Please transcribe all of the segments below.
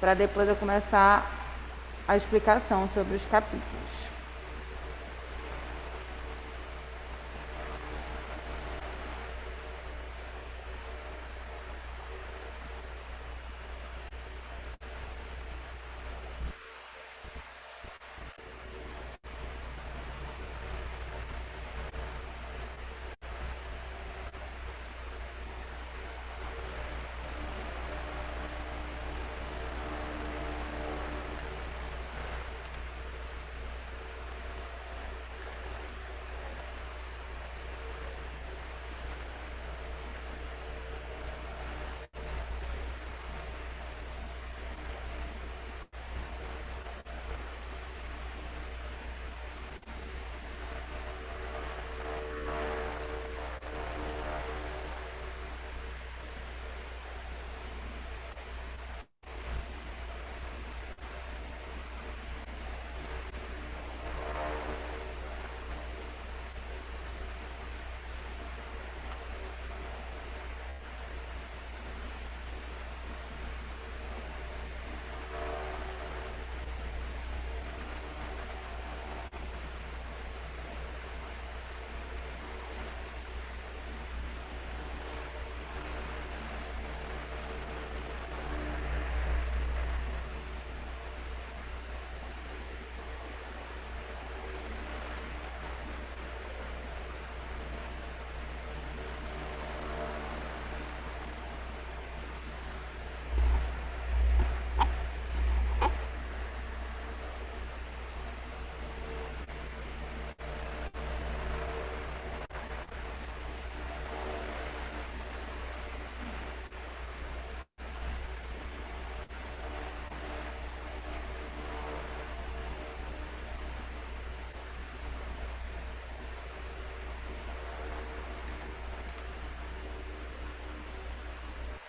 para depois eu começar a explicação sobre os capítulos.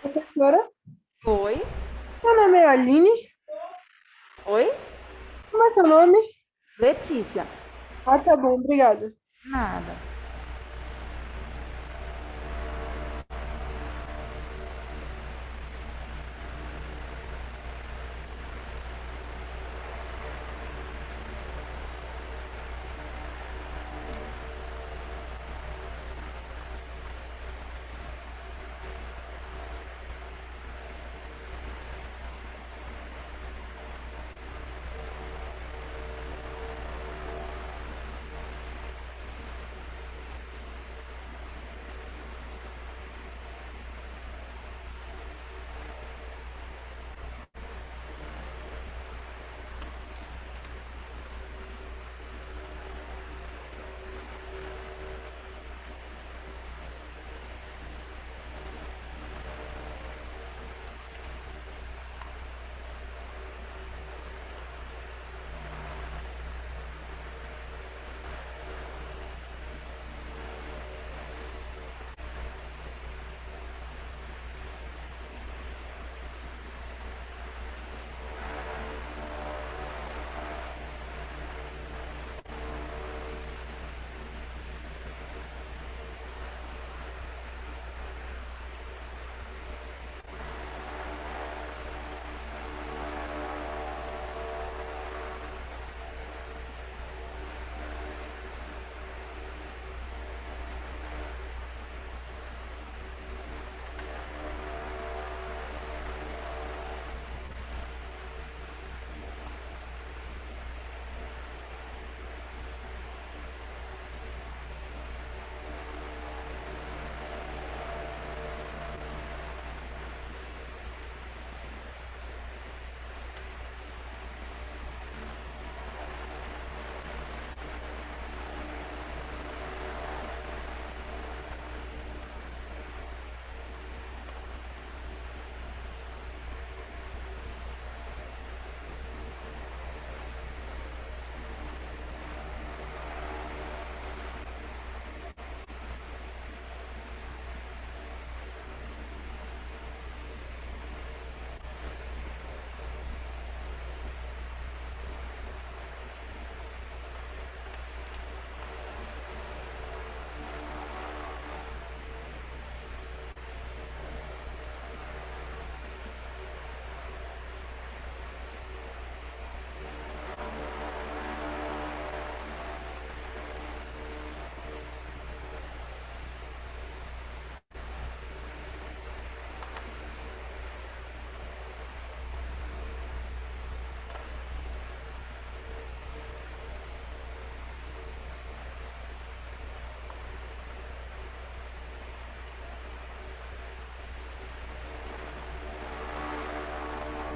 Professora, Oi? meu nome é Aline. Oi? Como é seu nome? Letícia. Ah, tá bom, obrigada. Nada.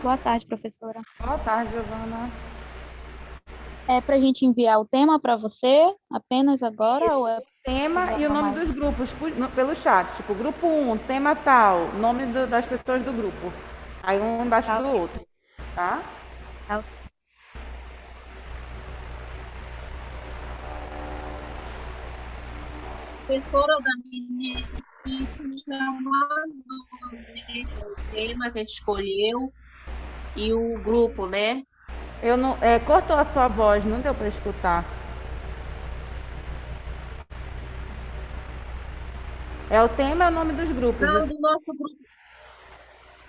Boa tarde, professora. Boa tarde, Giovana. É para a gente enviar o tema para você apenas agora ou é Tema e o programar nome mais? dos grupos pelo chat. Tipo, grupo um, tema tal, nome das pessoas do grupo. Aí um embaixo Tá do ok, outro, tá? tá ok. Professora da minha equipe já mandou, né, o tema que a gente escolheu e o grupo, né? Eu não, cortou a sua voz, não deu para escutar. É o tema e o nome dos grupos. Não, do nosso grupo.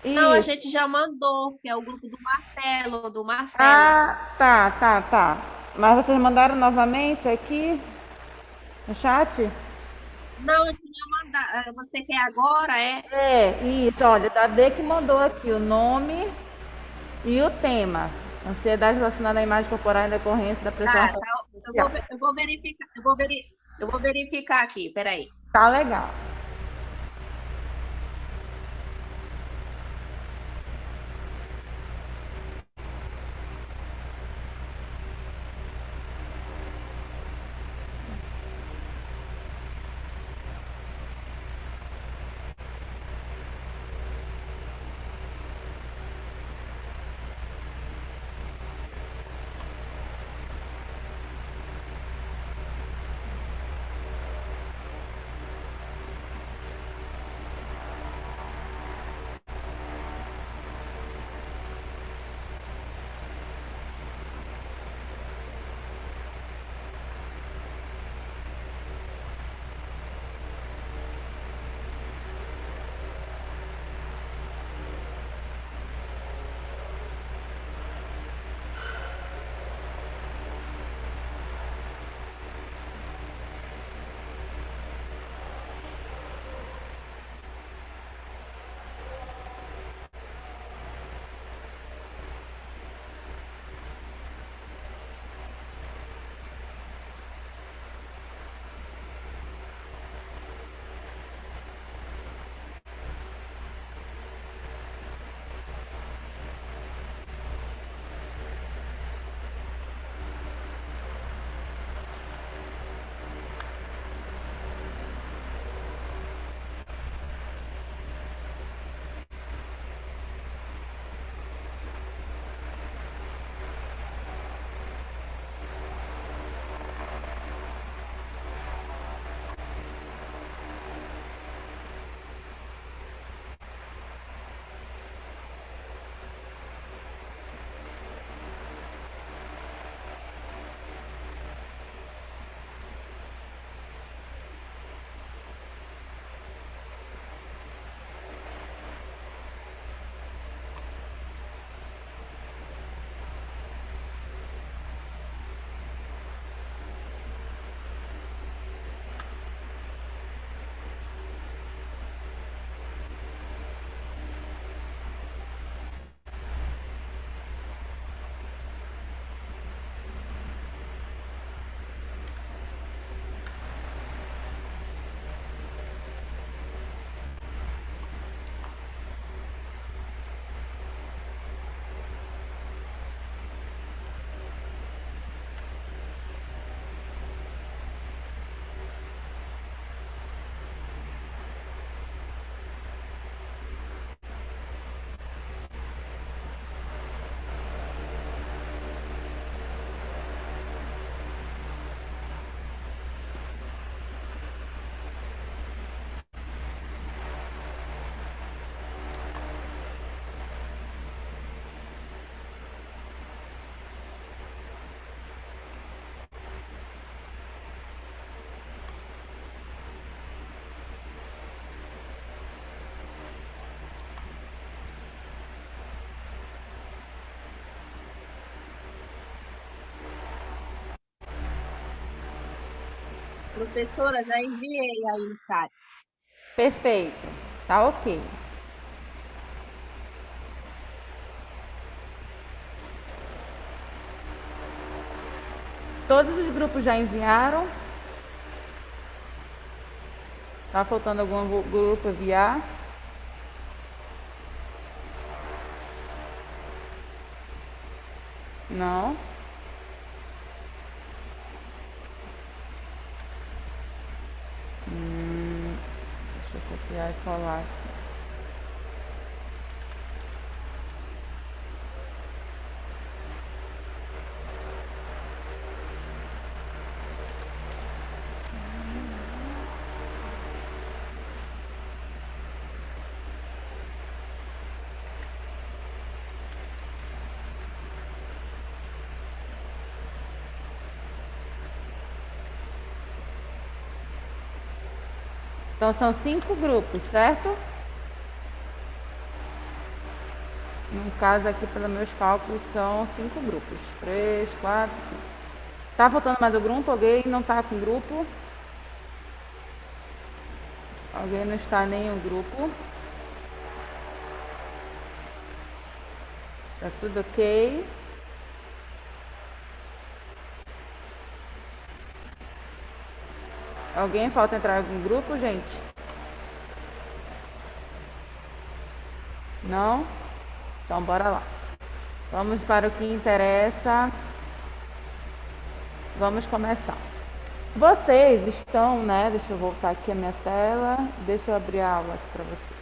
Não, a Isso. gente já mandou, que é o grupo do Marcelo, do Marcelo. Ah, tá. Mas vocês mandaram novamente aqui no chat? Não, eu tinha mandado. Você quer agora? É? É, isso, olha, da D que mandou aqui o nome e o tema. Ansiedade relacionada à imagem corporal em decorrência da pressão Tá, tá. arterial. Eu vou verificar, eu vou verificar aqui, peraí. Tá legal. Professora, já enviei aí no chat. Perfeito. Tá ok. Todos os grupos já enviaram. Tá faltando algum grupo enviar? Não? Deixa eu copiar e colar aqui. Então, são 5 grupos, certo? No caso aqui, pelos meus cálculos, são 5 grupos. 3, 4, 5. Tá faltando mais um grupo? Alguém não tá com grupo? Alguém não está em nenhum grupo? Tá tudo ok? Alguém falta entrar em algum grupo, gente? Não? Então, bora lá. Vamos para o que interessa. Vamos começar. Vocês estão, né? Deixa eu voltar aqui a minha tela. Deixa eu abrir a aula aqui para vocês.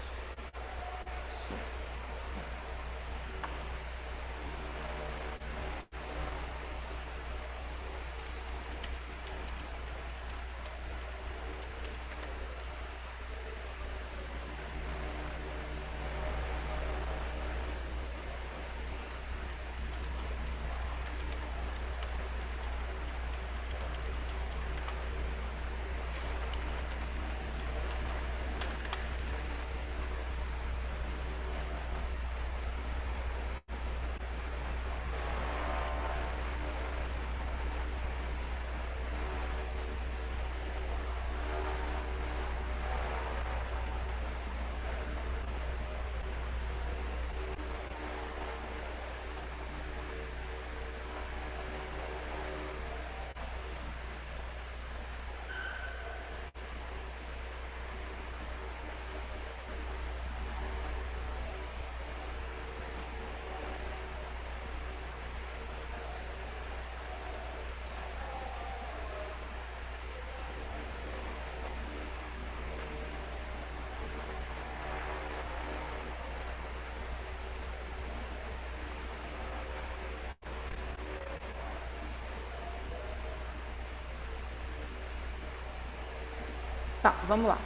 Tá, vamos lá.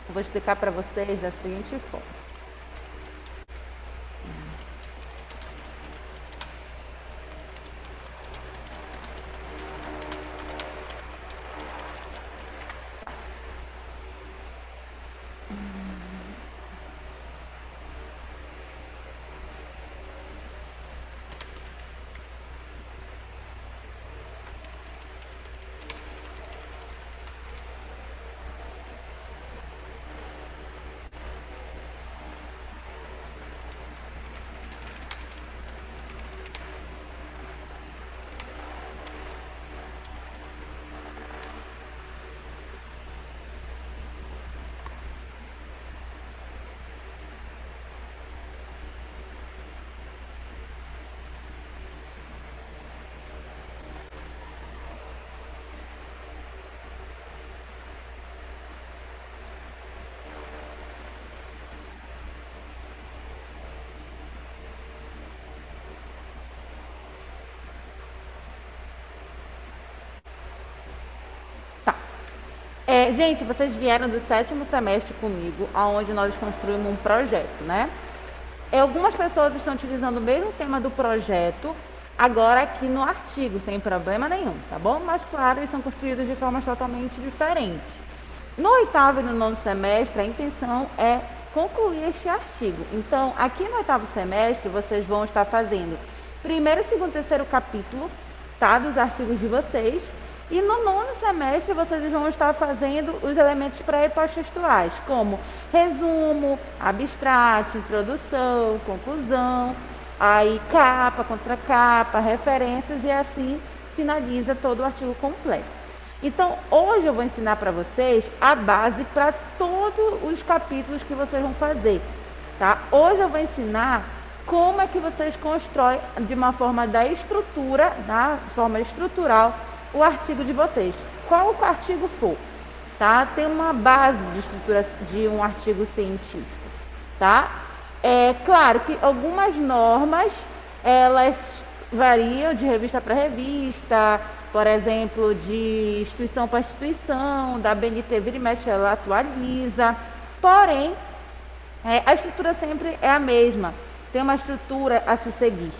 Eu vou explicar para vocês da seguinte forma. Gente, vocês vieram do 7º semestre comigo, onde nós construímos um projeto, né? Algumas pessoas estão utilizando o mesmo tema do projeto, agora aqui no artigo, sem problema nenhum, tá bom? Mas, claro, eles são construídos de formas totalmente diferentes. No 8º e no 9º semestre, a intenção é concluir este artigo. Então, aqui no 8º semestre, vocês vão estar fazendo primeiro, segundo, terceiro capítulo, tá? Dos artigos de vocês. E no 9º semestre, vocês vão estar fazendo os elementos pré e pós-textuais, como resumo, abstrato, introdução, conclusão, aí capa, contracapa, referências e assim finaliza todo o artigo completo. Então, hoje eu vou ensinar para vocês a base para todos os capítulos que vocês vão fazer, tá? Hoje eu vou ensinar como é que vocês constroem de uma forma da estrutura, da forma estrutural, o artigo de vocês. Qual o artigo for, tá? Tem uma base de estrutura de um artigo científico, tá? É claro que algumas normas, elas variam de revista para revista, por exemplo, de instituição para instituição, da BNT vira e mexe, ela atualiza, porém, a estrutura sempre é a mesma, tem uma estrutura a se seguir,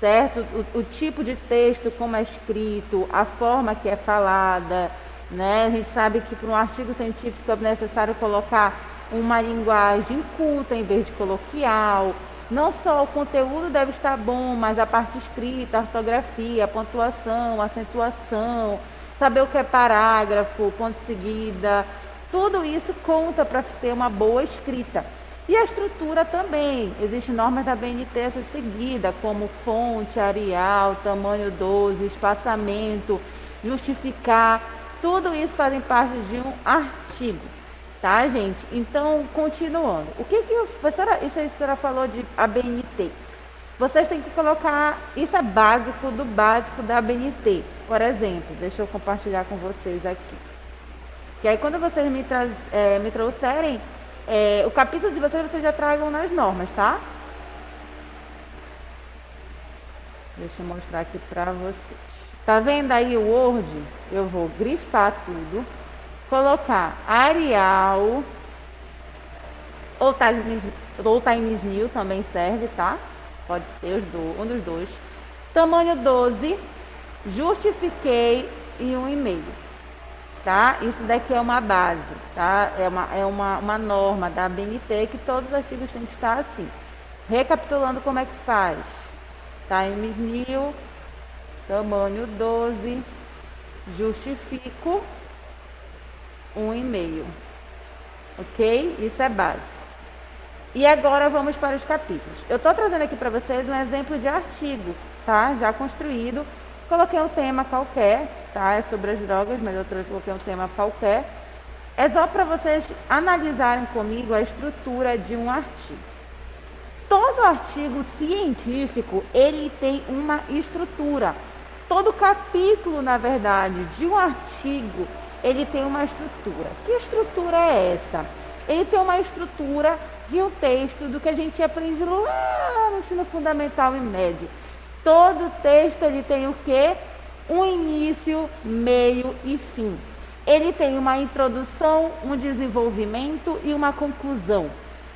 certo? O tipo de texto, como é escrito, a forma que é falada, né? A gente sabe que para um artigo científico é necessário colocar uma linguagem culta em vez de coloquial. Não só o conteúdo deve estar bom, mas a parte escrita, a ortografia, a pontuação, a acentuação, saber o que é parágrafo, ponto de seguida, tudo isso conta para ter uma boa escrita. E a estrutura também, existem normas da BNT a ser seguida, como fonte, Arial, tamanho 12, espaçamento, justificar, tudo isso fazem parte de um artigo, tá, gente? Então, continuando, o que a professora falou de ABNT? Vocês têm que colocar, isso é básico do básico da ABNT. Por exemplo, deixa eu compartilhar com vocês aqui. Que aí quando vocês me trouxerem o capítulo de vocês já tragam nas normas, tá? Deixa eu mostrar aqui para vocês. Tá vendo aí o Word? Eu vou grifar tudo, colocar Arial ou Times New também serve, tá? Pode ser um dos dois. Tamanho 12, justifiquei e 1,5. Tá? Isso daqui é uma base, tá? É uma norma da ABNT que todos os artigos têm que estar assim. Recapitulando como é que faz. Times New, tamanho 12, justifico, 1,5. Ok? Isso é básico. E agora vamos para os capítulos. Eu estou trazendo aqui para vocês um exemplo de artigo, tá? Já construído. Coloquei um tema qualquer, tá? É sobre as drogas, mas eu coloquei um tema qualquer. É só para vocês analisarem comigo a estrutura de um artigo. Todo artigo científico, ele tem uma estrutura. Todo capítulo, na verdade, de um artigo, ele tem uma estrutura. Que estrutura é essa? Ele tem uma estrutura de um texto do que a gente aprende lá no ensino fundamental e médio. Todo texto ele tem o quê? Um início, meio e fim. Ele tem uma introdução, um desenvolvimento e uma conclusão.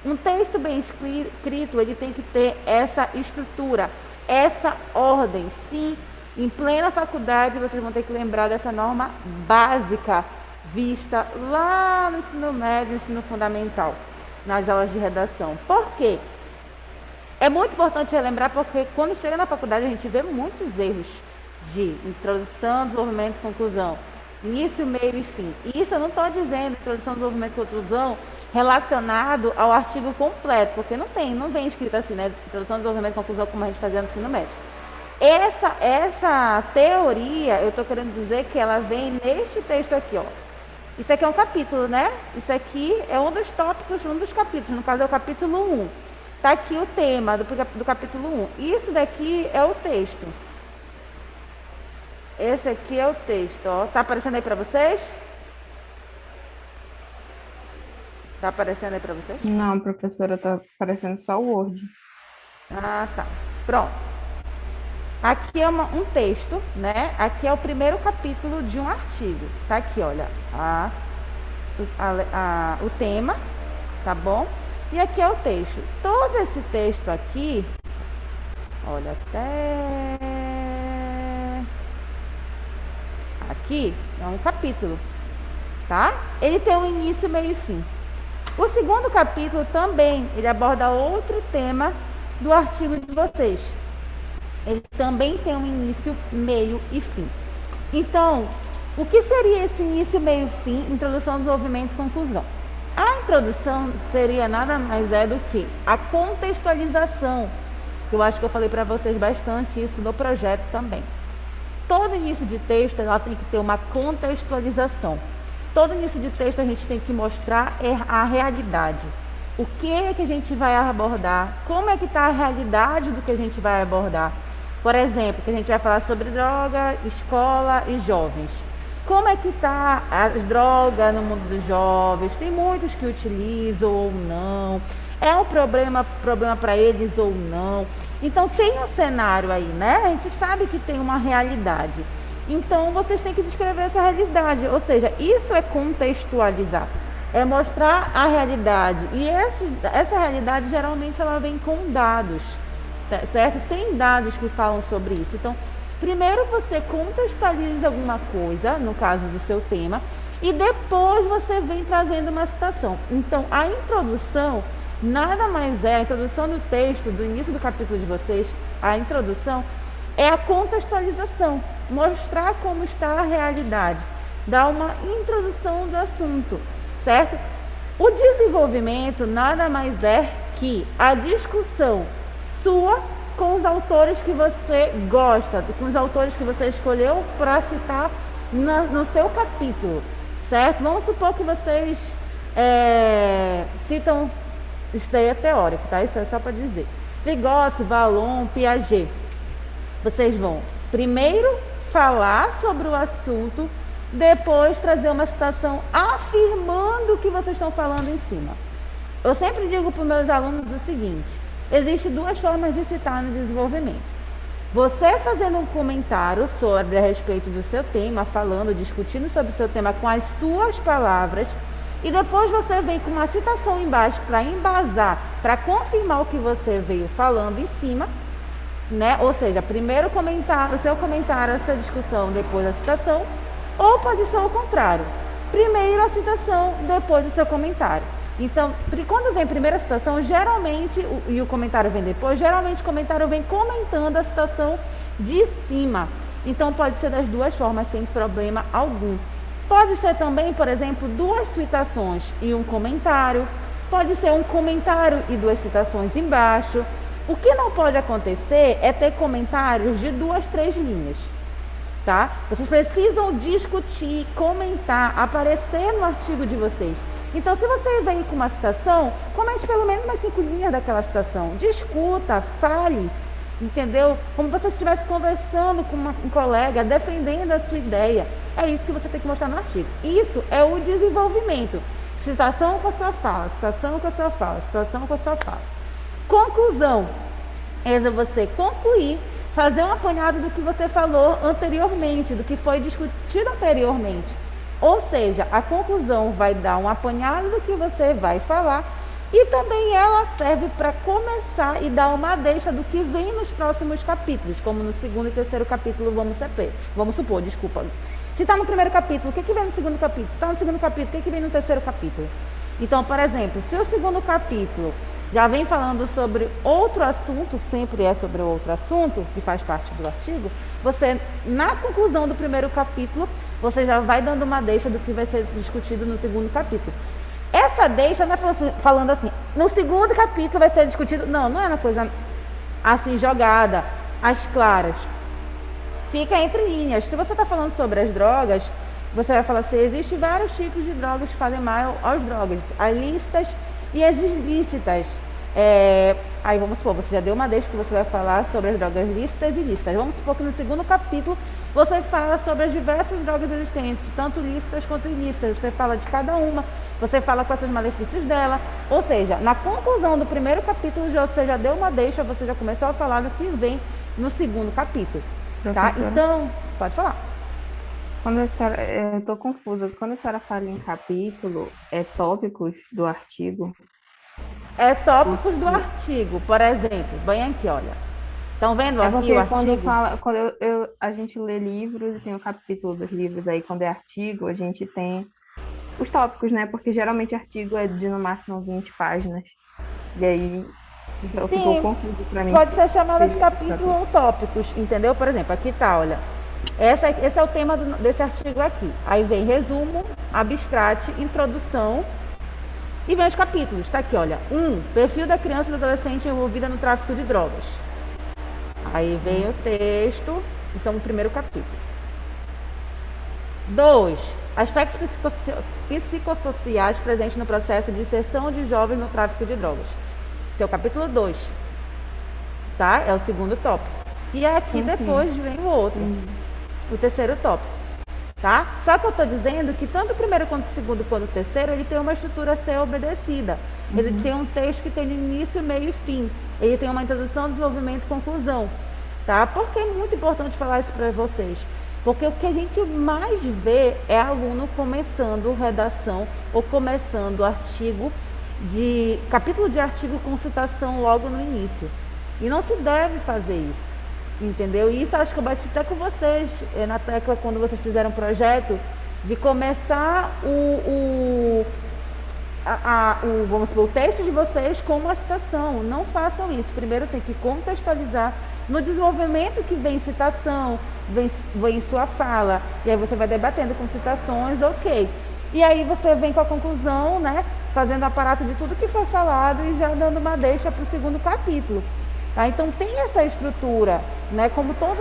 Um texto bem escrito, ele tem que ter essa estrutura, essa ordem. Sim, em plena faculdade vocês vão ter que lembrar dessa norma básica vista lá no ensino médio, ensino fundamental, nas aulas de redação. Por quê? É muito importante relembrar porque quando chega na faculdade a gente vê muitos erros de introdução, desenvolvimento e conclusão, início, meio e fim. E isso eu não estou dizendo introdução, desenvolvimento e conclusão relacionado ao artigo completo, porque não vem escrito assim, né? Introdução, desenvolvimento e conclusão como a gente fazia no ensino médio. Essa teoria, eu estou querendo dizer que ela vem neste texto aqui, ó. Isso aqui é um capítulo, né? Isso aqui é um dos tópicos, um dos capítulos, no caso é o capítulo 1. Está aqui o tema do capítulo 1. Isso daqui é o texto. Esse aqui é o texto, ó. Tá aparecendo aí para vocês? Tá aparecendo aí para vocês? Não, professora, tá aparecendo só o Word. Ah, tá. Pronto. Aqui é um texto, né? Aqui é o primeiro capítulo de um artigo. Tá aqui, olha, o tema, tá bom? E aqui é o texto. Todo esse texto aqui, olha, até aqui é um capítulo, tá? Ele tem um início, meio e fim. O segundo capítulo também, ele aborda outro tema do artigo de vocês. Ele também tem um início, meio e fim. Então, o que seria esse início, meio e fim? Introdução, desenvolvimento e conclusão. A introdução seria nada mais do que a contextualização. Eu acho que eu falei para vocês bastante isso no projeto também. Todo início de texto ela tem que ter uma contextualização. Todo início de texto a gente tem que mostrar a realidade. o que é que a gente vai abordar, como é que está a realidade do que a gente vai abordar. Por exemplo, que a gente vai falar sobre droga, escola e jovens. Como é que está a droga no mundo dos jovens? Tem muitos que utilizam ou não. É um problema para eles ou não. Então tem um cenário aí, né? A gente sabe que tem uma realidade. Então vocês têm que descrever essa realidade. Ou seja, isso é contextualizar. É mostrar a realidade. E essa realidade geralmente ela vem com dados, certo? Tem dados que falam sobre isso. Então, primeiro você contextualiza alguma coisa, no caso do seu tema, e depois você vem trazendo uma citação. Então, a introdução nada mais é, a introdução do texto, do início do capítulo de vocês, a introdução é a contextualização, mostrar como está a realidade, dar uma introdução do assunto, certo? O desenvolvimento nada mais é que a discussão sua com os autores que você gosta, com os autores que você escolheu para citar no seu capítulo, certo? Vamos supor que vocês citam, isso daí é teórico, tá? Isso é só para dizer. Vygotsky, Vallon, Piaget. Vocês vão primeiro falar sobre o assunto, depois trazer uma citação afirmando o que vocês estão falando em cima. Eu sempre digo para os meus alunos o seguinte: existem duas formas de citar no desenvolvimento. Você fazendo um comentário sobre a respeito do seu tema, falando, discutindo sobre o seu tema com as suas palavras, e depois você vem com uma citação embaixo para embasar, para confirmar o que você veio falando em cima, né? Ou seja, primeiro o seu comentário, a sua discussão, depois a citação, ou pode ser o contrário. Primeiro a citação, depois o seu comentário. Então, quando vem primeiro a citação, geralmente, e o comentário vem depois, geralmente o comentário vem comentando a citação de cima. Então, pode ser das duas formas, sem problema algum. Pode ser também, por exemplo, duas citações e um comentário. Pode ser um comentário e duas citações embaixo. O que não pode acontecer é ter comentários de 2, 3 linhas. Tá? Vocês precisam discutir, comentar, aparecer no artigo de vocês. Então, se você vem com uma citação, comente pelo menos umas 5 linhas daquela citação. Discuta, fale, entendeu? Como se você estivesse conversando com um colega, defendendo a sua ideia. É isso que você tem que mostrar no artigo. Isso é o desenvolvimento. Citação com a sua fala, citação com a sua fala, citação com a sua fala. Conclusão. É você concluir, fazer um apanhado do que você falou anteriormente, do que foi discutido anteriormente. Ou seja, a conclusão vai dar um apanhado do que você vai falar e também ela serve para começar e dar uma deixa do que vem nos próximos capítulos, como no 2º e 3º capítulo, vamos supor. Se está no primeiro capítulo, o que vem no 2º capítulo? Se está no 2º capítulo, o que vem no 3º capítulo? Então, por exemplo, se o 2º capítulo já vem falando sobre outro assunto, sempre é sobre outro assunto, que faz parte do artigo, você, na conclusão do primeiro capítulo, você já vai dando uma deixa do que vai ser discutido no 2º capítulo. Essa deixa não é falando assim, no 2º capítulo vai ser discutido, não é uma coisa assim jogada, às claras. Fica entre linhas. Se você está falando sobre as drogas, você vai falar assim, existem vários tipos de drogas que fazem mal aos drogas, as lícitas e as ilícitas. Aí vamos supor, você já deu uma deixa que você vai falar sobre as drogas lícitas e ilícitas. Vamos supor que no 2º capítulo você fala sobre as diversas drogas existentes, tanto lícitas quanto ilícitas. Você fala de cada uma, você fala quais são os malefícios dela. Ou seja, na conclusão do primeiro capítulo você já deu uma deixa, você já começou a falar do que vem no 2º capítulo. Tá? Então, pode falar. Quando a senhora, eu tô confusa. Quando a senhora fala em capítulo, é tópicos do artigo? É tópicos do artigo, por exemplo. Bem aqui, olha. Estão vendo aqui porque o artigo? Quando a gente lê livros, e tem o capítulo dos livros aí, quando é artigo, a gente tem os tópicos, né? Porque geralmente artigo é de no máximo 20 páginas. E aí, então ficou confuso pra mim. Pode ser chamada de capítulo ou tópicos, entendeu? Por exemplo, aqui tá, olha. Esse é o tema desse artigo aqui. Aí vem resumo, abstrato, introdução e vem os capítulos. Tá aqui, olha. 1. Perfil da criança e do adolescente envolvida no tráfico de drogas. Aí vem o texto, isso é o primeiro capítulo. 2. Aspectos psicossociais presentes no processo de inserção de jovens no tráfico de drogas. Esse é o capítulo 2, tá? É o segundo tópico. E aqui depois vem o outro, o terceiro tópico, tá? Só que eu estou dizendo que tanto o primeiro quanto o segundo quanto o terceiro, ele tem uma estrutura a ser obedecida. Ele tem um texto que tem início, meio e fim. Ele tem uma introdução, desenvolvimento e conclusão, tá? Por que é muito importante falar isso para vocês? Porque o que a gente mais vê é aluno começando redação ou começando capítulo de artigo com citação logo no início. E não se deve fazer isso, entendeu? E isso acho que eu bati até com vocês na tecla quando vocês fizeram um projeto de começar vamos supor, o texto de vocês com uma citação. Não façam isso. Primeiro tem que contextualizar no desenvolvimento que vem citação, vem sua fala, e aí você vai debatendo com citações, ok. E aí você vem com a conclusão, né, fazendo aparato de tudo que foi falado e já dando uma deixa para o segundo capítulo. Tá? Então tem essa estrutura, né? Como todo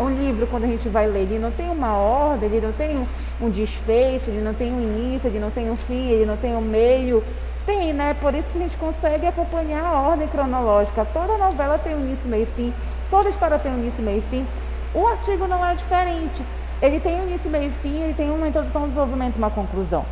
o livro, quando a gente vai ler, ele não tem uma ordem, ele não tem um desfecho, ele não tem um início, ele não tem um fim, ele não tem um meio. Tem, né? Por isso que a gente consegue acompanhar a ordem cronológica. Toda novela tem um início, meio e fim, toda história tem um início, meio e fim. O artigo não é diferente. Ele tem um início, meio e fim, ele tem uma introdução, um desenvolvimento e uma conclusão,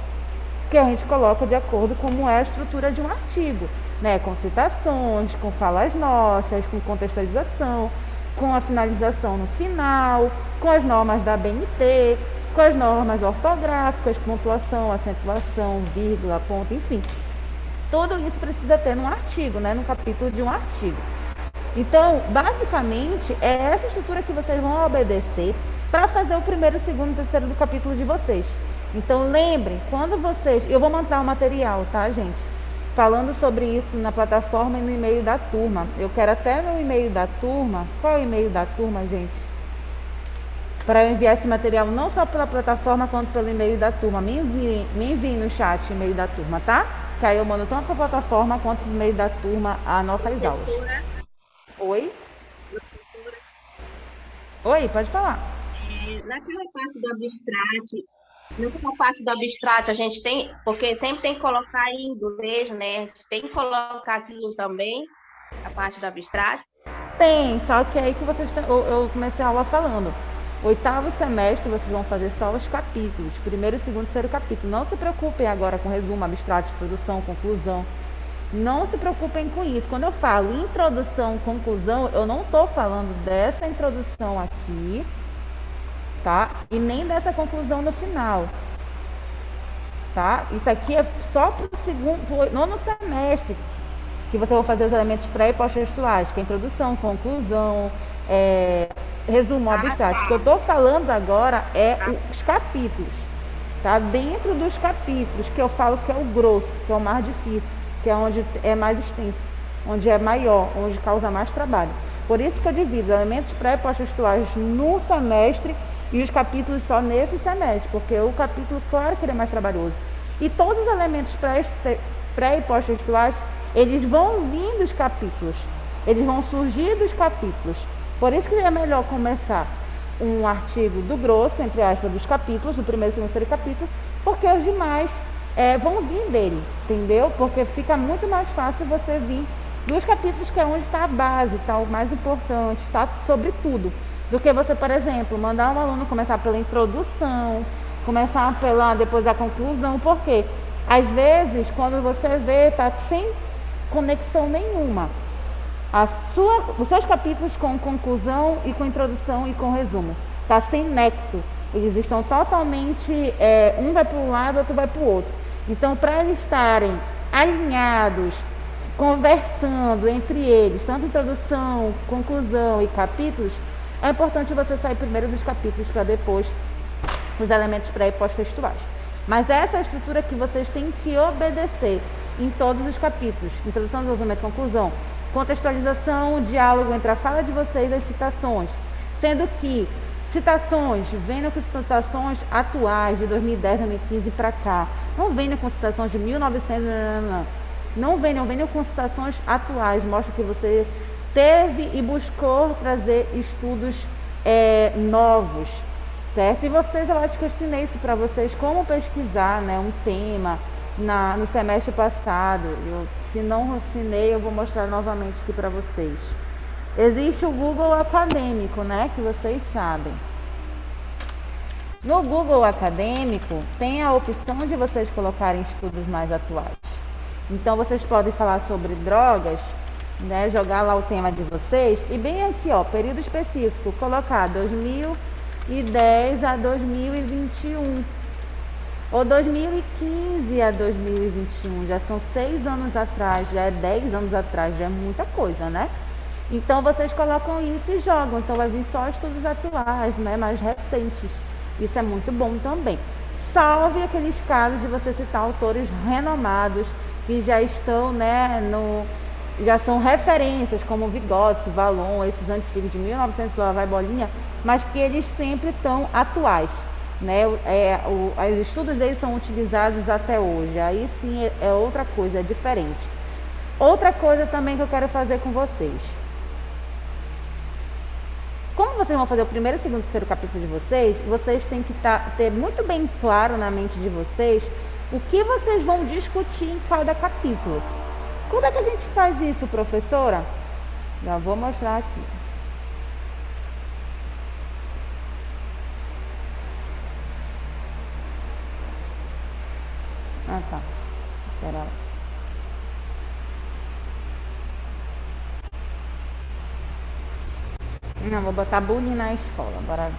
que a gente coloca de acordo com como é a estrutura de um artigo, né? Com citações, com falas nossas, com contextualização, com a finalização no final, com as normas da BNT, com as normas ortográficas, pontuação, acentuação, vírgula, ponto, enfim. Tudo isso precisa ter num artigo, né? No capítulo de um artigo. Então, basicamente, é essa estrutura que vocês vão obedecer para fazer o primeiro, segundo e terceiro do capítulo de vocês. Então, lembrem, quando vocês... Eu vou mandar o material, tá, gente? Falando sobre isso na plataforma e no e-mail da turma. Eu quero até no e-mail da turma... Qual é o e-mail da turma, gente? Para eu enviar esse material não só pela plataforma, quanto pelo e-mail da turma. Me enviem no chat o e-mail da turma, tá? Que aí eu mando tanto para a plataforma quanto no e-mail da turma as nossas aulas. Oi? Oi, pode falar. Naquela parte do abstrato, a gente tem, porque sempre tem que colocar em inglês, né? A gente tem que colocar aquilo também, a parte do abstrato. Tem, só que aí que vocês... Eu comecei a aula falando. 8º semestre vocês vão fazer só os capítulos. Primeiro, segundo e terceiro capítulo. Não se preocupem agora com resumo, abstrato, introdução, conclusão. Não se preocupem com isso. Quando eu falo introdução, conclusão, eu não estou falando dessa introdução aqui, tá? E nem dessa conclusão no final, tá? Isso aqui é só para o nono semestre, que você vai fazer os elementos pré e pós-textuais, que é introdução, conclusão, resumo, abstrato. O que eu estou falando agora é os capítulos, tá? Dentro dos capítulos, que eu falo que é o grosso, que é o mais difícil, que é onde é mais extenso, onde é maior, onde causa mais trabalho. Por isso que eu divido elementos pré e pós-textuais no semestre e os capítulos só nesse semestre, porque o capítulo, claro que ele é mais trabalhoso. E todos os elementos pré e pós-textuais, eles vão vir dos capítulos, eles vão surgir dos capítulos. Por isso que é melhor começar um artigo do grosso, entre aspas, dos capítulos, do primeiro, segundo e terceiro capítulo, porque os demais vão vir dele, entendeu? Porque fica muito mais fácil você vir dos capítulos, que é onde está a base, está o mais importante, está sobre tudo. Do que você, por exemplo, mandar um aluno começar pela introdução, começar depois a conclusão, porque às vezes, quando você vê, está sem conexão nenhuma. Os seus capítulos com conclusão e com introdução e com resumo, está sem nexo. Eles estão totalmente, um vai para um lado, outro vai para o outro. Então, para eles estarem alinhados, conversando entre eles, tanto introdução, conclusão e capítulos, é importante você sair primeiro dos capítulos para depois os elementos pré e pós-textuais. Mas essa é a estrutura que vocês têm que obedecer em todos os capítulos. Introdução, desenvolvimento, conclusão. Contextualização, diálogo entre a fala de vocês e as citações. Sendo que citações, venham com citações atuais, de 2010, 2015 para cá. Não venham com citações de 1900, não venham com citações atuais. Mostra que você teve e buscou trazer estudos novos. certo? E vocês, eu acho que eu ensinei isso para vocês, como pesquisar, né, um tema no semestre passado. Se não ensinei, eu vou mostrar novamente aqui para vocês. Existe o Google Acadêmico, né, que vocês sabem. No Google Acadêmico, tem a opção de vocês colocarem estudos mais atuais. Então, vocês podem falar sobre drogas, né, jogar lá o tema de vocês e bem aqui, ó, período específico, colocar 2010 a 2021 ou 2015 a 2021, já são 6 anos atrás, já é 10 anos atrás, já é muita coisa, né? Então vocês colocam isso e jogam, então vai vir só estudos atuais, né, mais recentes. Isso é muito bom também. Salve aqueles casos de você citar autores renomados que já estão, né, já são referências, como Vygotsky, Vallon, esses antigos de 1900, lá vai bolinha, mas que eles sempre estão atuais, né? Os estudos deles são utilizados até hoje. Aí sim é outra coisa, é diferente. Outra coisa também que eu quero fazer com vocês. Como vocês vão fazer o primeiro, segundo e terceiro capítulo de vocês têm que ter muito bem claro na mente de vocês o que vocês vão discutir em cada capítulo. Como é que a gente faz isso, professora? Já vou mostrar aqui. Ah, tá. Espera lá. Não, vou botar bullying na escola. Bora.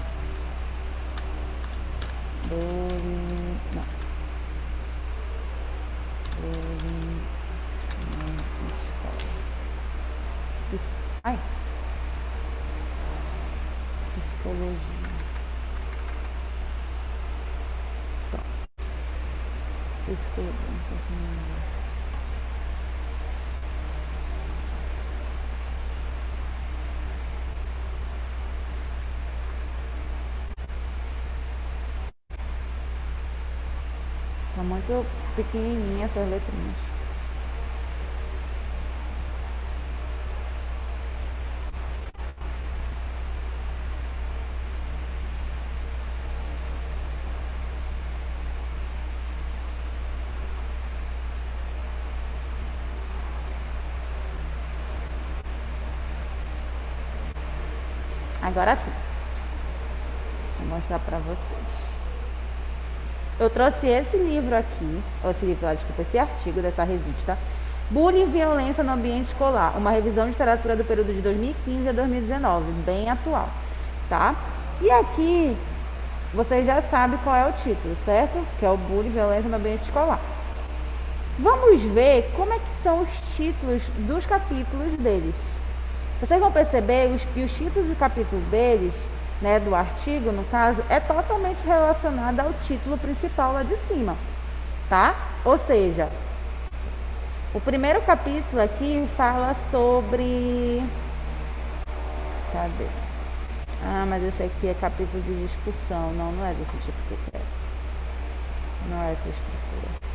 Bullying. Não. Bullying na escola. Ai. Psicologia. Pronto. Psicologia. Tá muito pequenininha essas letrinhas. Agora sim. Deixa eu mostrar pra vocês. Eu trouxe esse livro aqui, esse artigo dessa revista, Bullying e Violência no Ambiente Escolar, uma revisão de literatura do período de 2015 a 2019, bem atual, tá? E aqui, vocês já sabem qual é o título, certo? Que é o Bullying e Violência no Ambiente Escolar. Vamos ver como é que são os títulos dos capítulos deles. Vocês vão perceber que os títulos do capítulo deles, né, do artigo, no caso, é totalmente relacionado ao título principal lá de cima, tá? Ou seja, o primeiro capítulo aqui fala sobre... Cadê? Ah, mas esse aqui é capítulo de discussão. Não, não é desse tipo que eu quero. Não é essa estrutura.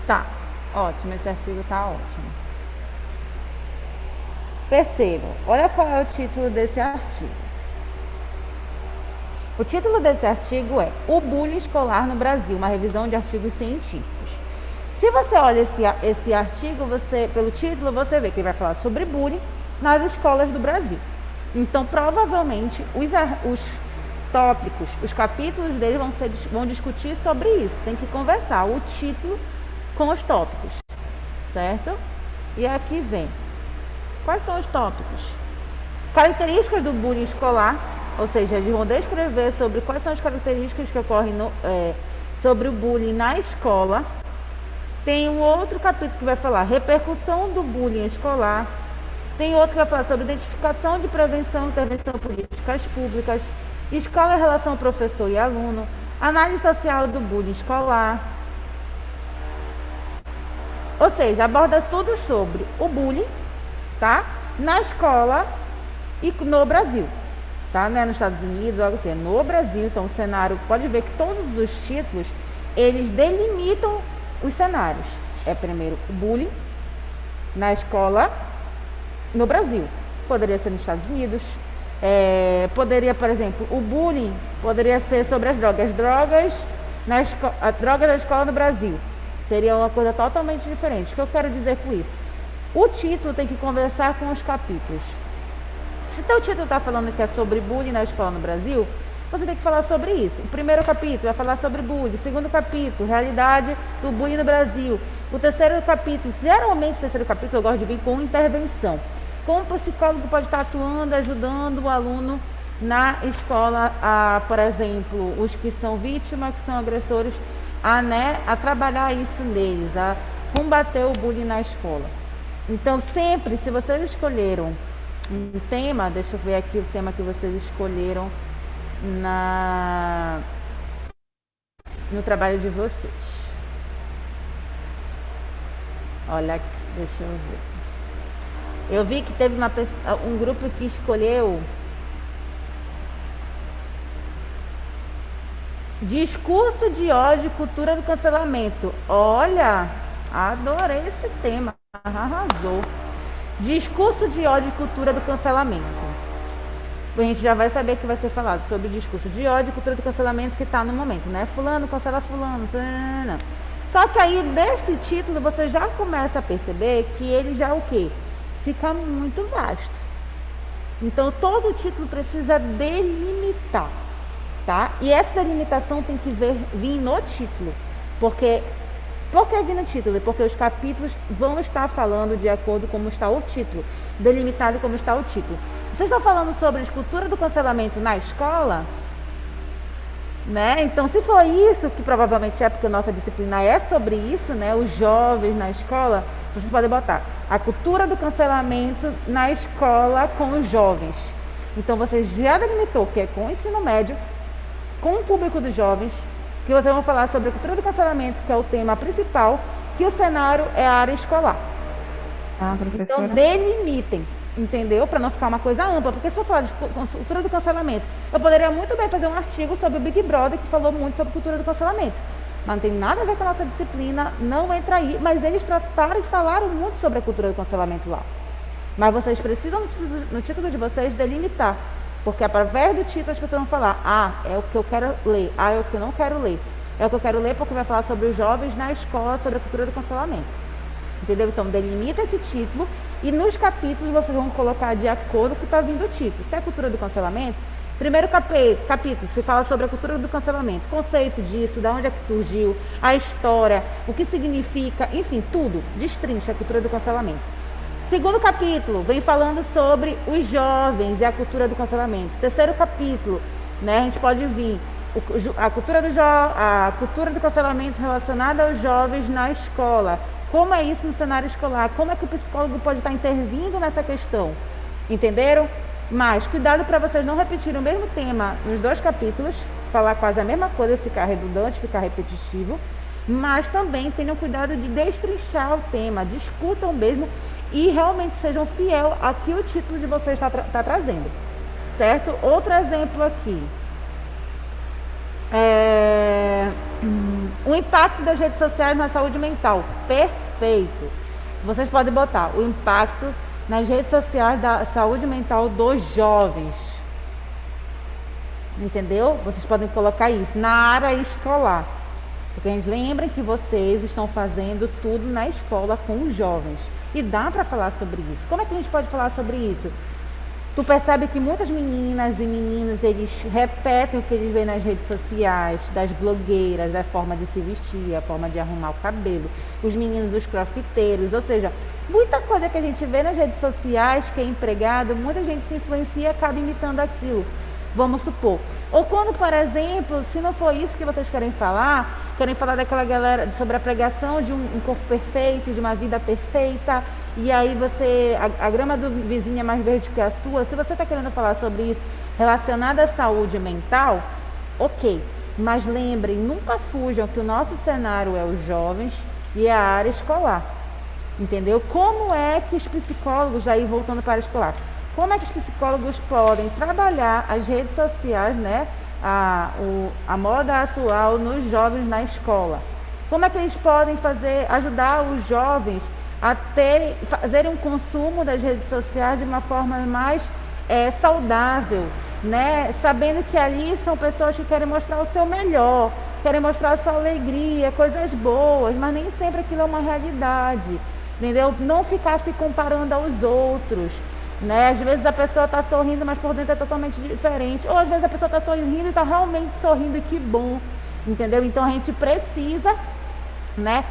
Tá, ótimo, esse artigo tá ótimo. percebam, olha qual é o título desse artigo. O título desse artigo é O Bullying Escolar no Brasil, uma revisão de artigos científicos. Se você olha esse artigo, pelo título, você vê que ele vai falar sobre bullying nas escolas do Brasil. Então, provavelmente, os tópicos, os capítulos dele vão discutir sobre isso. Tem que conversar o título com os tópicos, certo? E aqui vem. Quais são os tópicos? Características do bullying escolar, ou seja, eles vão descrever sobre quais são as características que ocorrem sobre o bullying na escola. Tem um outro capítulo que vai falar repercussão do bullying escolar. Tem outro que vai falar sobre identificação de prevenção e intervenção políticas públicas, escola e relação professor e aluno, análise social do bullying escolar. Ou seja, aborda tudo sobre o bullying, tá? Na escola e no Brasil, tá? Não é nos Estados Unidos, algo assim, é no Brasil. Então, o cenário, pode ver que todos os títulos, eles delimitam os cenários. É primeiro o bullying na escola no Brasil. Poderia ser nos Estados Unidos. Poderia, por exemplo, o bullying poderia ser sobre as drogas. Drogas na escola no Brasil. Seria uma coisa totalmente diferente. O que eu quero dizer com isso? O título tem que conversar com os capítulos. Se teu título está falando que é sobre bullying na escola no Brasil, você tem que falar sobre isso. O primeiro capítulo vai falar sobre bullying. O segundo capítulo, realidade do bullying no Brasil. O terceiro capítulo, geralmente o terceiro capítulo eu gosto de vir com intervenção. Como o psicólogo pode estar atuando, ajudando o aluno na escola, por exemplo, os que são vítimas, que são agressores, a trabalhar isso neles, a combater o bullying na escola. Então, sempre, se vocês escolheram um tema, deixa eu ver aqui o tema que vocês escolheram no trabalho de vocês. Olha aqui, deixa eu ver. Eu vi que teve um grupo que escolheu discurso de ódio e cultura do cancelamento. Olha, adorei esse tema, arrasou. Discurso de ódio e cultura do cancelamento. A gente já vai saber que vai ser falado sobre o discurso de ódio e cultura do cancelamento que está no momento, né? Fulano cancela fulano. Não. Só que aí, desse título, você já começa a perceber que ele já o quê? Fica muito vasto. Então, todo título precisa delimitar, tá? E essa delimitação tem que vir no título. Por que vir no título? Porque os capítulos vão estar falando de acordo com como está o título, delimitado como está o título. Vocês estão falando sobre a cultura do cancelamento na escola? Né? Então, se for isso, que provavelmente é porque a nossa disciplina é sobre isso, né? Os jovens na escola, vocês podem botar a cultura do cancelamento na escola com os jovens. Então, você já delimitou que é com o ensino médio, com o público dos jovens, que vocês vão falar sobre a cultura do cancelamento, que é o tema principal, que o cenário é a área escolar. Então, delimitem. Entendeu? Para não ficar uma coisa ampla. Porque se eu falar de cultura do cancelamento, eu poderia muito bem fazer um artigo sobre o Big Brother, que falou muito sobre cultura do cancelamento. Mas não tem nada a ver com a nossa disciplina, não entra aí. Mas eles trataram e falaram muito sobre a cultura do cancelamento lá. Mas vocês precisam, no título de vocês, delimitar. Porque através do título as pessoas vão falar: é o que eu quero ler, é o que eu não quero ler. É o que eu quero ler porque vai falar sobre os jovens na escola, sobre a cultura do cancelamento. Entendeu? Então, delimita esse título e nos capítulos vocês vão colocar de acordo com o que está vindo o título. Se é a cultura do cancelamento, primeiro capítulo se fala sobre a cultura do cancelamento, conceito disso, de onde é que surgiu, a história, o que significa, enfim, tudo, destrincha a cultura do cancelamento. Segundo capítulo, vem falando sobre os jovens e a cultura do cancelamento. Terceiro capítulo, né, a gente pode vir a cultura do cancelamento relacionada aos jovens na escola. Como é isso no cenário escolar? Como é que o psicólogo pode estar intervindo nessa questão? Entenderam? Mas cuidado para vocês não repetirem o mesmo tema nos dois capítulos, falar quase a mesma coisa, ficar redundante, ficar repetitivo. Mas também tenham cuidado de destrinchar o tema, discutam mesmo e realmente sejam fiel ao que o título de vocês está trazendo. Certo? Outro exemplo aqui. O impacto das redes sociais na saúde mental. Perfeito. Vocês podem botar o impacto nas redes sociais da saúde mental dos jovens. Entendeu? Vocês podem colocar isso na área escolar. Porque a gente lembra que vocês estão fazendo tudo na escola com os jovens. E dá para falar sobre isso. Como é que a gente pode falar sobre isso? Tu percebe que muitas meninas e meninos, eles repetem o que eles veem nas redes sociais, das blogueiras, a forma de se vestir, a forma de arrumar o cabelo, os meninos, os crossfiteiros, ou seja, muita coisa que a gente vê nas redes sociais, que é empregado, muita gente se influencia e acaba imitando aquilo. Vamos supor. Ou quando, por exemplo, se não for isso que vocês querem falar daquela galera sobre a pregação de um corpo perfeito, de uma vida perfeita, e aí a grama do vizinho é mais verde que a sua. Se você está querendo falar sobre isso relacionado à saúde mental, ok. Mas lembrem, nunca fujam que o nosso cenário é os jovens e é a área escolar. Entendeu? Como é que os psicólogos, aí voltando para a área escolar, como é que os psicólogos podem trabalhar as redes sociais, né, a moda atual nos jovens na escola? Como é que eles podem ajudar os jovens a fazerem um consumo das redes sociais de uma forma mais saudável, né? Sabendo que ali são pessoas que querem mostrar o seu melhor, querem mostrar a sua alegria, coisas boas, mas nem sempre aquilo é uma realidade, entendeu? Não ficar se comparando aos outros. Né? Às vezes a pessoa está sorrindo, mas por dentro é totalmente diferente. Ou às vezes a pessoa está sorrindo e está realmente sorrindo, e que bom, entendeu? Então a gente precisa, né,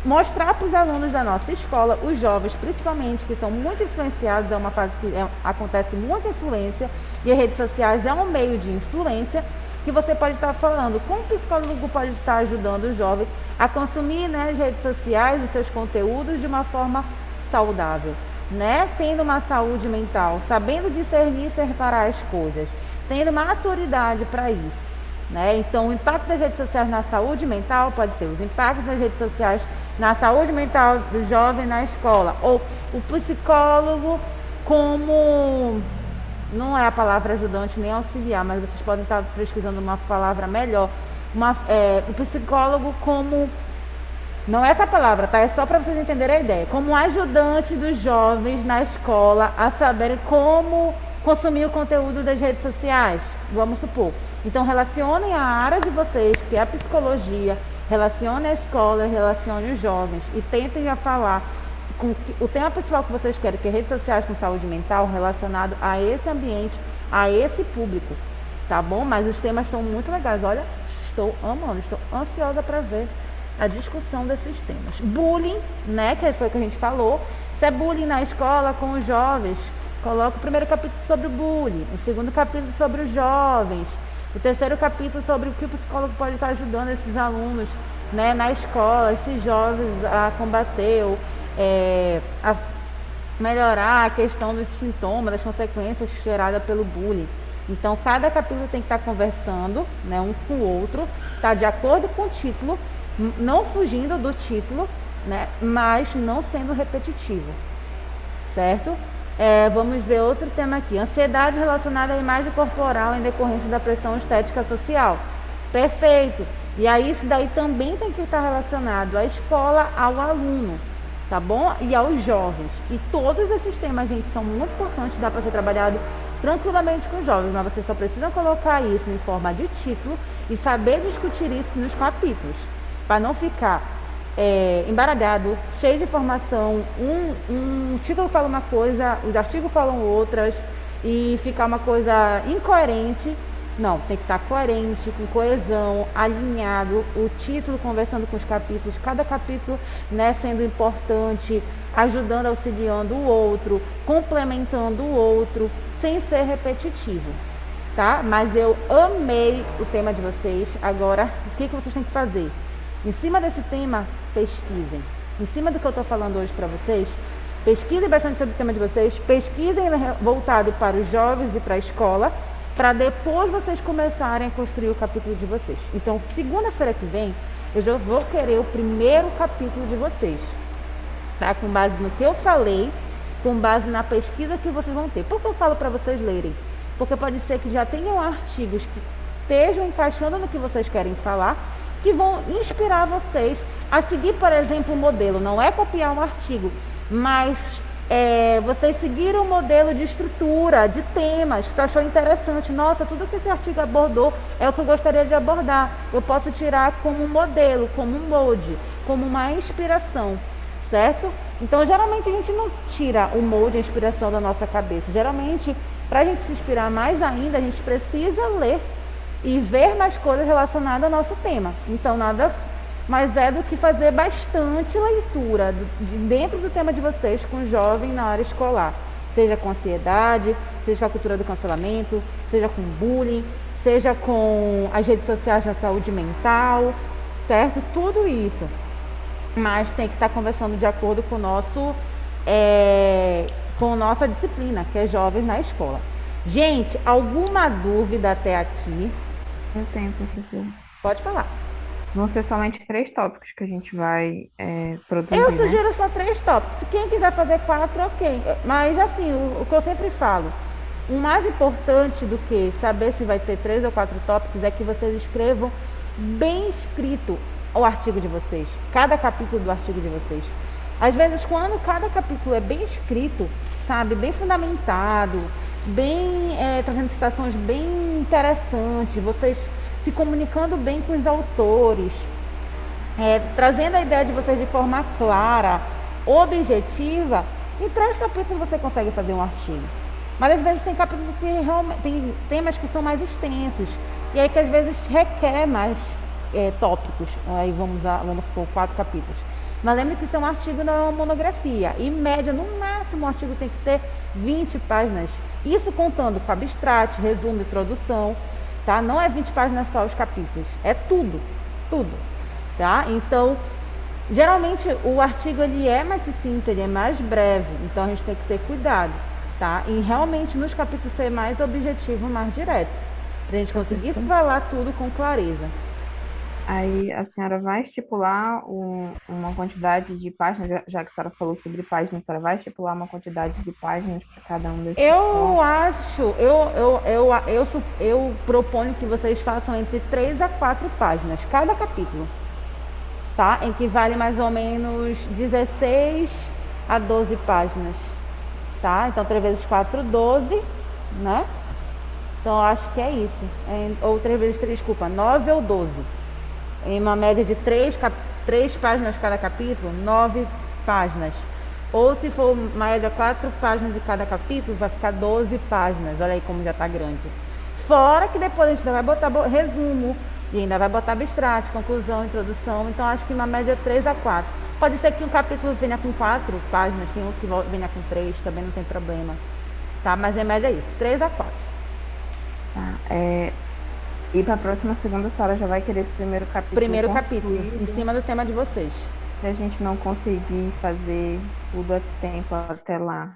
mostrar para os alunos da nossa escola, os jovens principalmente, que são muito influenciados, é uma fase que acontece muita influência, e as redes sociais é um meio de influência, que você pode estar falando. Como o psicólogo pode estar ajudando o jovem a consumir, né, as redes sociais, os seus conteúdos de uma forma saudável? Né? Tendo uma saúde mental, sabendo discernir e separar as coisas, tendo maturidade para isso, né? Então, o impacto das redes sociais na saúde mental pode ser os impactos das redes sociais na saúde mental do jovem na escola, ou o psicólogo como, não é a palavra ajudante nem auxiliar, mas vocês podem estar pesquisando uma palavra melhor, o psicólogo como, não é essa palavra, tá? É só para vocês entenderem a ideia. Como ajudante dos jovens na escola a saberem como consumir o conteúdo das redes sociais, vamos supor. Então, relacionem a área de vocês, que é a psicologia, relacionem a escola, relacionem os jovens e tentem já falar com o tema principal que vocês querem, que é redes sociais com saúde mental, relacionado a esse ambiente, a esse público, tá bom? Mas os temas estão muito legais. Olha, estou amando, estou ansiosa para ver a discussão desses temas. Bullying, né, que foi o que a gente falou. Se é bullying na escola com os jovens, coloca o primeiro capítulo sobre o bullying, o segundo capítulo sobre os jovens, o terceiro capítulo sobre o que o psicólogo pode estar ajudando esses alunos, né, na escola, esses jovens a combater, a melhorar a questão dos sintomas, das consequências geradas pelo bullying. Então, cada capítulo tem que estar conversando, né, um com o outro, tá de acordo com o título, não fugindo do título, né, mas não sendo repetitivo, certo? Vamos ver outro tema aqui. Ansiedade relacionada à imagem corporal em decorrência da pressão estética social. Perfeito. E aí isso daí também tem que estar relacionado à escola, ao aluno, tá bom? E aos jovens. E todos esses temas, gente, são muito importantes, dá para ser trabalhado tranquilamente com os jovens, mas vocês só precisam colocar isso em forma de título e saber discutir isso nos capítulos, para não ficar embaralhado, cheio de informação, um título fala uma coisa, os artigos falam outras, e ficar uma coisa incoerente. Não, tem que estar coerente, com coesão, alinhado, o título conversando com os capítulos, cada capítulo, né, sendo importante, ajudando, auxiliando o outro, complementando o outro, sem ser repetitivo, tá? Mas eu amei o tema de vocês. Agora, o que vocês têm que fazer? Em cima desse tema, pesquisem. Em cima do que eu estou falando hoje para vocês, pesquisem bastante sobre o tema de vocês, pesquisem voltado para os jovens e para a escola, para depois vocês começarem a construir o capítulo de vocês. Então, segunda-feira que vem, eu já vou querer o primeiro capítulo de vocês, tá? Com base no que eu falei, com base na pesquisa que vocês vão ter. Por que eu falo para vocês lerem? Porque pode ser que já tenham artigos que estejam encaixando no que vocês querem falar, que vão inspirar vocês a seguir, por exemplo, o modelo. Não é copiar um artigo, mas vocês seguiram o modelo de estrutura, de temas, que tu achou interessante. Nossa, tudo que esse artigo abordou é o que eu gostaria de abordar. Eu posso tirar como um modelo, como um molde, como uma inspiração, certo? Então, geralmente a gente não tira o molde, a inspiração da nossa cabeça. Geralmente, para a gente se inspirar mais ainda, a gente precisa ler e ver mais coisas relacionadas ao nosso tema. Então, nada mais é do que fazer bastante leitura dentro do tema de vocês com o jovem na área escolar. Seja com ansiedade, seja com a cultura do cancelamento, seja com bullying, seja com as redes sociais da saúde mental, certo? Tudo isso. Mas tem que estar conversando de acordo com com nossa disciplina, que é jovens na escola. Gente, alguma dúvida até aqui? Eu tenho, professor. Pode falar. Vão ser somente 3 tópicos que a gente vai produzir, Eu né? sugiro só 3 tópicos. Se quem quiser fazer 4, ok. Mas assim, o que eu sempre falo, o mais importante do que saber se vai ter 3 ou 4 tópicos é que vocês escrevam bem escrito o artigo de vocês, cada capítulo do artigo de vocês. Às vezes, quando cada capítulo é bem escrito, sabe, bem fundamentado, trazendo citações bem interessantes, vocês se comunicando bem com os autores, trazendo a ideia de vocês de forma clara, objetiva, em 3 capítulos você consegue fazer um artigo. Mas às vezes tem capítulos que realmente tem temas que são mais extensos, e aí que às vezes requer mais tópicos. Aí vamos por 4 capítulos. Mas lembre que isso é um artigo, não é uma monografia. Em média, no máximo, um artigo tem que ter 20 páginas. Isso contando com abstrato, resumo, introdução, tá? Não é 20 páginas só os capítulos, é tudo, tá? Então, geralmente o artigo ele é mais sucinto, ele é mais breve, então a gente tem que ter cuidado, tá? E realmente nos capítulos ser mais objetivo, mais direto, pra gente conseguir falar tudo com clareza. Aí a senhora vai estipular uma quantidade de páginas, já que a senhora falou sobre páginas, a senhora vai estipular uma quantidade de páginas para cada um desses Eu proponho que vocês façam entre 3 a 4 páginas, cada capítulo, tá? Em que vale mais ou menos 16 a 12 páginas, tá? Então 3 vezes 4, 12, né? Então eu acho que é isso. Ou 3 vezes 3, desculpa, 9 ou 12. Em uma média de 3 páginas cada capítulo, 9 páginas. Ou se for uma média 4 páginas de cada capítulo, vai ficar 12 páginas. Olha aí como já está grande. Fora que depois a gente ainda vai botar resumo, e ainda vai botar abstrato, conclusão, introdução. Então acho que uma média 3 a 4. Pode ser que um capítulo venha com 4 páginas, tem um que venha com 3, também não tem problema. Tá? Mas em média é isso, 3 a 4. Tá, e para a próxima segunda, a senhora já vai querer esse primeiro capítulo Em cima do tema de vocês. Se a gente não conseguir fazer tudo a tempo até lá.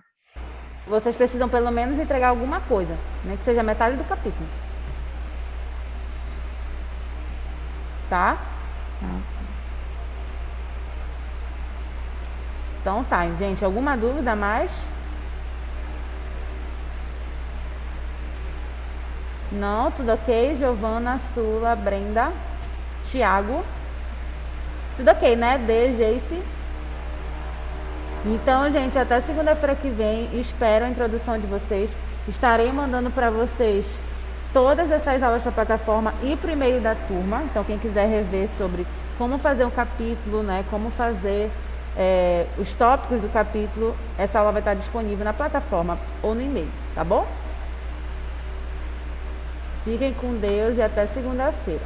Vocês precisam pelo menos entregar alguma coisa, nem que seja metade do capítulo. Tá? Então tá, gente. Alguma dúvida mais? Não, tudo ok? Giovana, Sula, Brenda, Thiago. Tudo ok, né? Jace. Então, gente, até segunda-feira que vem, espero a introdução de vocês. Estarei mandando para vocês todas essas aulas para a plataforma e para o e-mail da turma. Então, quem quiser rever sobre como fazer um capítulo, né? Como fazer os tópicos do capítulo, essa aula vai estar disponível na plataforma ou no e-mail, tá bom? Fiquem com Deus e até segunda-feira.